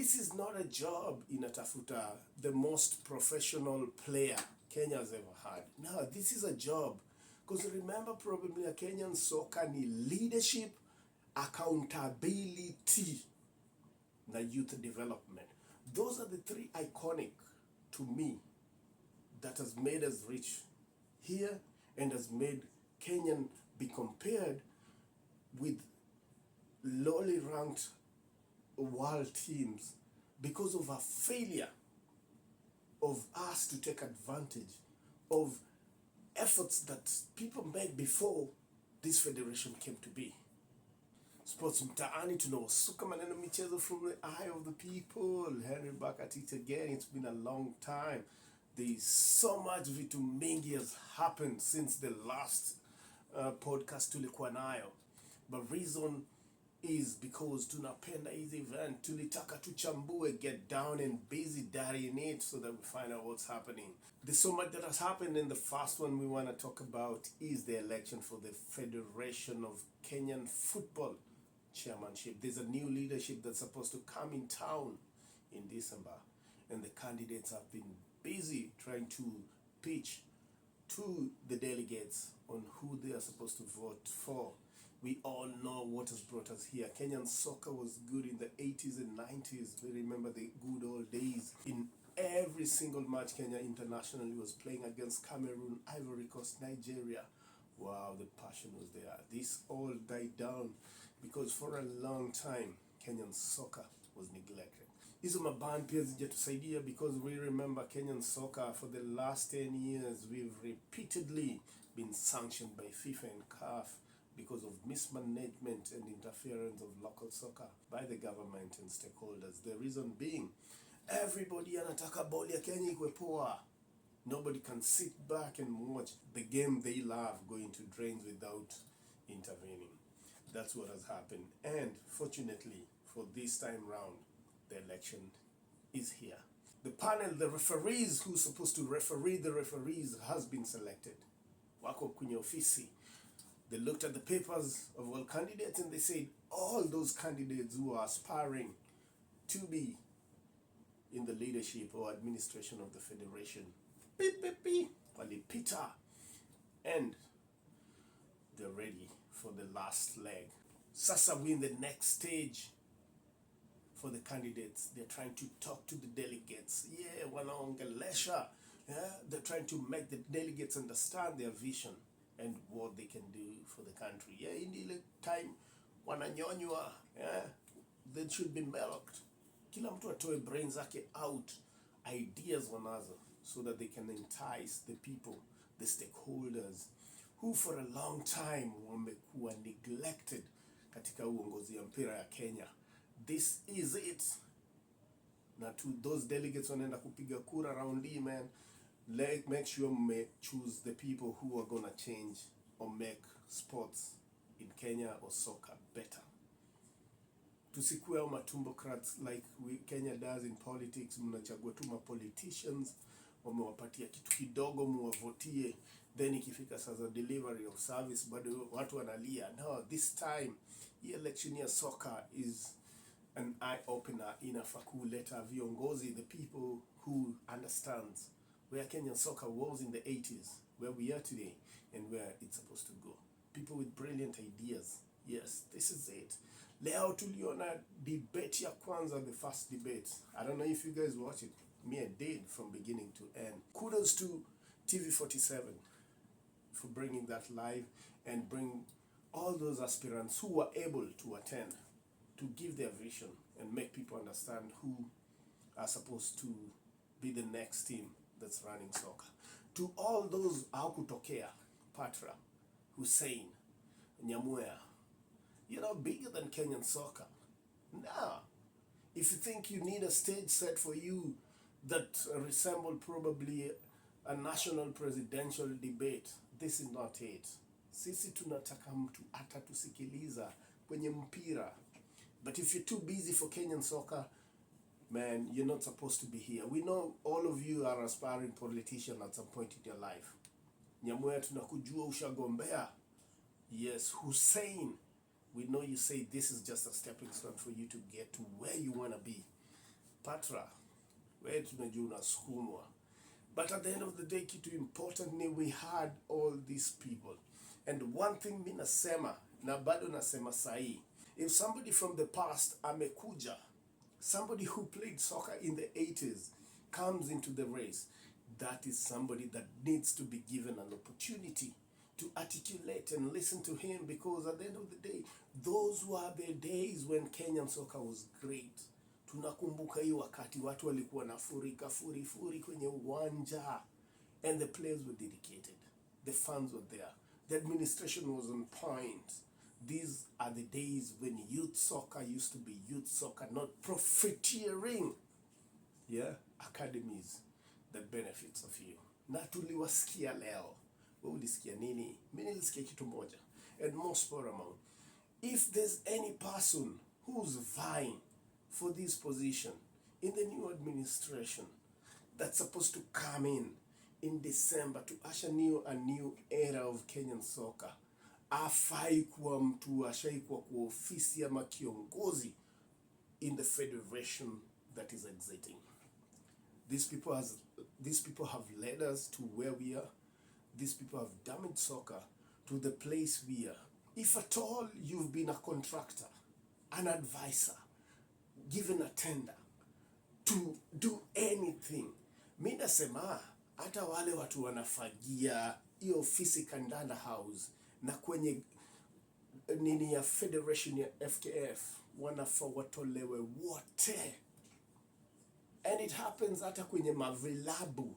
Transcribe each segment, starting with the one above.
this is not a job inatafuta the most professional player Kenya's ever had. No, this is a job. Because remember, probably a Kenyan soccer need leadership, accountability, na youth development. Those are the three iconic to me that has made us rich here and has made Kenyan be compared with lowly ranked world teams because of a failure of us to take advantage of efforts that people made before this federation came to be. Sports mtaani tunawasuka maneno michezo from the eye of the people. Henry back at it again. It's been a long time. There's so much vitu mingi has happened since the last podcast tulikuwa nayo. But reason is because tunapenda hizi event. Tulitaka tuchambue, get down and busy daddy in it so that we find out what's happening. There's so much that has happened, and the first one we want to talk about is the election for the Federation of Kenyan Football chairmanship. There's a new leadership that's supposed to come in town in December, and the candidates have been busy trying to pitch to the delegates on who they are supposed to vote for. We all know what has brought us here. Kenyan soccer was good in the 80s and 90s. We remember the good old days. In every single match Kenya internationally was playing against Cameroon, Ivory Coast, Nigeria. Wow, the passion was there. This all died down because for a long time Kenyan soccer was neglected. Hizo maband pia zijatusaidia because we remember Kenyan soccer for the last 10 years. We've repeatedly been sanctioned by FIFA and CAF because of mismanagement and interference of local soccer by the government and stakeholders. The reason being, everybody anataka ball ya Kenya ikwe poa. Nobody can sit back and watch the game they love going to drains without intervening. That's what has happened. And fortunately, for this time round, the election is here. The panel, the referees who's supposed to referee the referees has been selected. Wako kwenye ofisi. They looked at the papers of all candidates and they said all those candidates who are aspiring to be in the leadership or administration of the federation, walipita, and they're ready for the last leg. Sasa we're in the next stage for the candidates. They're trying to talk to the delegates. Yeah, wanaongelesha. Yeah, they're trying to make the delegates understand their vision and what they can do for the country. Yeah, in the time wananyonywa, yeah, they should be milked. Kila mtu atoe brains zake out, ideas wanazo, so that they can entice the people, the stakeholders, who for a long time wamekuwa neglected katika uongozi ya mpira ya Kenya. This is it. Na to those delegates wanaenda kupiga kura round hii, man, make sure you choose the people who are gonna change or make sports in Kenya or soccer better. Tusikuwe au matumbocrats like Kenya does in politics. Mnachagua tu ma politicians, wamewapatia kitu kidogo muwavotie, then ikifika sasa delivery of service bado watu wanalia. No, this time election ya soccer is an eye opener. Inafaa kuleta viongozi, the people who understands where Kenyan soccer was in the 80s, where we are today, and where it's supposed to go. People with brilliant ideas. Yes, this is it. Leo tuliona debate ya kwanza, the first debate. I don't know if you guys watch it. Me, I did from beginning to end. Kudos to TV47 for bringing that live and bring all those aspirants who were able to attend to give their vision and make people understand who are supposed to be the next team that's running soccer. To all those Hakutokea, Patra, Hussein, Nyamwea, you're not bigger than Kenyan soccer. Nah. If you think you need a stage set for you that resemble probably a national presidential debate, this is not it. Sisi tunataka mtu atatusikiliza kwenye mpira. But if you're too busy for Kenyan soccer, man, you're not supposed to be here. We know all of you are aspiring politicians at some point in your life. Nyamwea tunakujua ushagombea. Yes, Hussein, we know you say this is just a stepping stone for you to get to where you want to be. Patra, wewe tunajua unasukumwa. But at the end of the day, kitu important ni we had all these people. And one thing mi nasema, na bado nasema sahi, if somebody from the past amekuja, somebody who played soccer in the 80s comes into the race, that is somebody that needs to be given an opportunity to articulate and listen to him, because at the end of the day, those were the days when Kenyan soccer was great. Tunakumbuka hii wakati watu walikuwa na furi kwenye uwanja, and the players were dedicated, the fans were there, the administration was on point. These are the days when youth soccer used to be youth soccer, not profiteering, yeah, academies, the benefits of you. Na tuliwasikia leo. Wewe ulisikia nini? Mimi nilisikia kitu moja. And most paramount, if there's any person who's vying for this position in the new administration that's supposed to come in December to usher a new era of Kenyan soccer, afai kuwa mtu ashai kuwa kwa ofisi ama kiongozi in the federation that is exiting. These people have led us to where we are. These people have damaged soccer to the place we are. If at all you've been a contractor, an advisor, given a tender to do anything, mi nasema hata wale watu wanafagia hiyo ofisi Kandanda House na kwenye nini ya federation ya FKF wanafaa watolewe wote. And it happens hata kwenye mavilabu.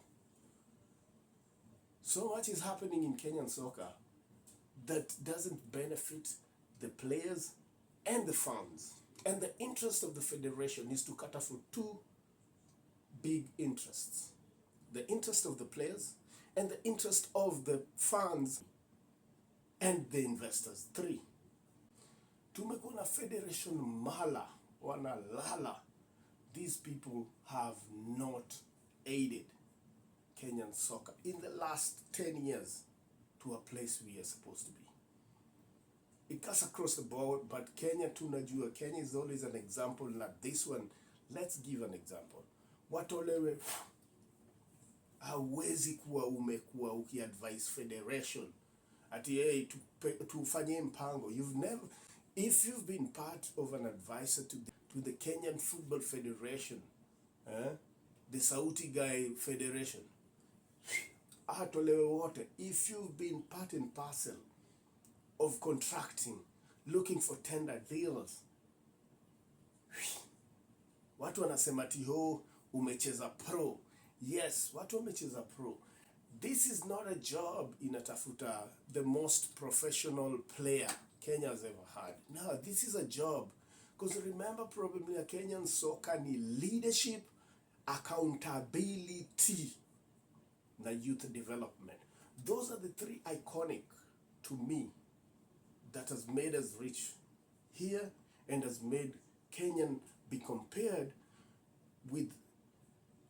So much is happening in Kenyan soccer that doesn't benefit the players and the fans. And the interest of the federation is to cater for two big interests: the interest of the players and the interest of the fans and the investors. 3. Tumekuwa na federation mala wanalala. These people have not aided Kenyan soccer in the last 10 years to a place we are supposed to be. It cuts across the board, but Kenya tunajua. Kenya is always an example. Like this one, let's give an example. Watolewe hawezi kuwa umekuwa ukiadvise federation ati hey tufanye mpango. If you've been part of an advisor to the Kenyan Football Federation, the Sauti Guy Federation, atolewe wote. If you've been part and parcel of contracting, looking for tender deals, watu wanasema ati ho umecheza pro. Yes, watu wamecheza pro. This is not a job inatafuta the most professional player Kenya has ever had. No, this is a job. Because remember, probably a Kenyan soccer ni leadership, accountability, na youth development. Those are the 3 iconic to me that has made us reach here and has made Kenyan be compared with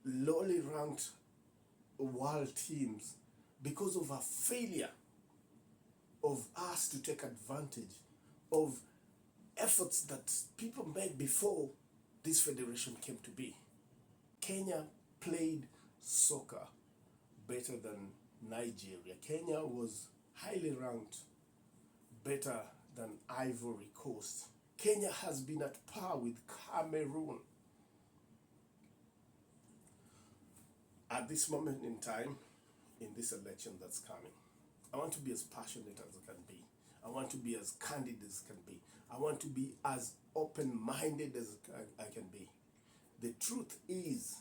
lowly ranked world teams because of a failure of us to take advantage of efforts that people made before this federation came to be. Kenya played soccer better than Nigeria. Kenya was highly ranked, better than Ivory Coast. Kenya has been at par with Cameroon. At this moment in time, in this election that's coming, I want to be as passionate as I can be. I want to be as candid as can be. I want to be as open-minded as I can be. The truth is,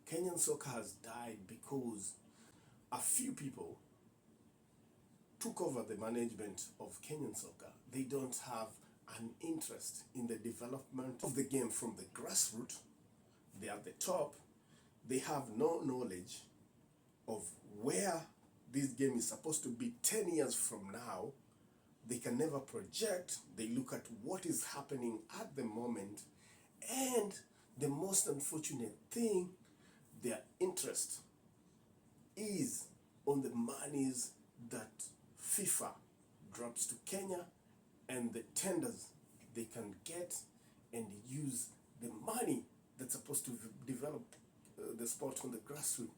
Kenyan soccer has died because a few people took over the management of Kenyan soccer. They don't have an interest in the development of the game from the grassroots. They are at the top. They have no knowledge of where this game is supposed to be 10 years from now. They can never project. They look at what is happening at the moment. And the most unfortunate thing, their interest is on the monies that FIFA drops to Kenya and the tenders they can get and use the money that's supposed supposed to develop the sport on the grassroots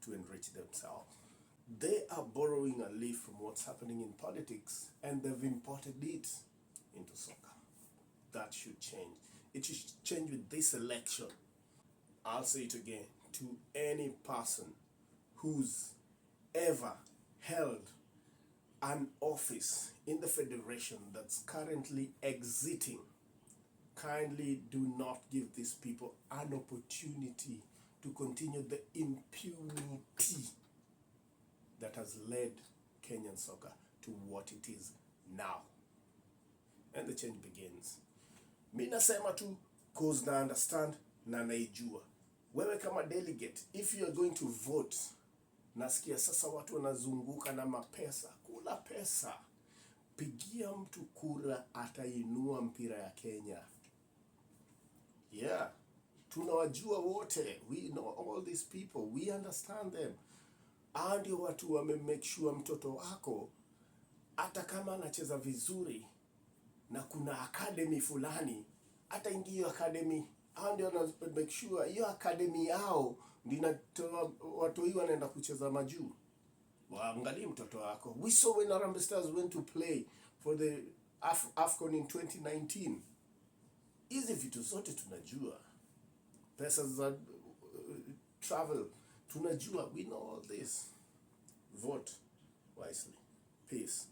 to enrich themselves. They are borrowing a leaf from what's happening in politics, and they've imported it into soccer. That should change. It should change with this election. I'll say it again, to any person who's ever held an office in the federation that's currently exiting, kindly do not give these people an opportunity to continue the impunity that has led Kenyan soccer to what it is now. And the change begins. Mi nasema tu cause na understand na naijua. Wewe kama delegate, if you are going to vote, nasikia sasa watu wanazunguka na mapesa. Kula pesa. Pigia mtu kura atainua mpira ya Kenya. Yeah. Tunawajua wote. We know all these people. We understand them. Ndio watu wame make sure mtoto wako hata kama anacheza vizuri na kuna academy fulani, hata ingia academy. Ndio na make sure hiyo academy yao ndio inatoa watu hiyo wanaenda kucheza majuu. Waangalie mtoto wako. We saw when Harambee Stars went to play for the AFCON in 2019. Hizi vitu zote tunajua. Pesa za travel tunajua. We know all this. Vote wisely. Peace.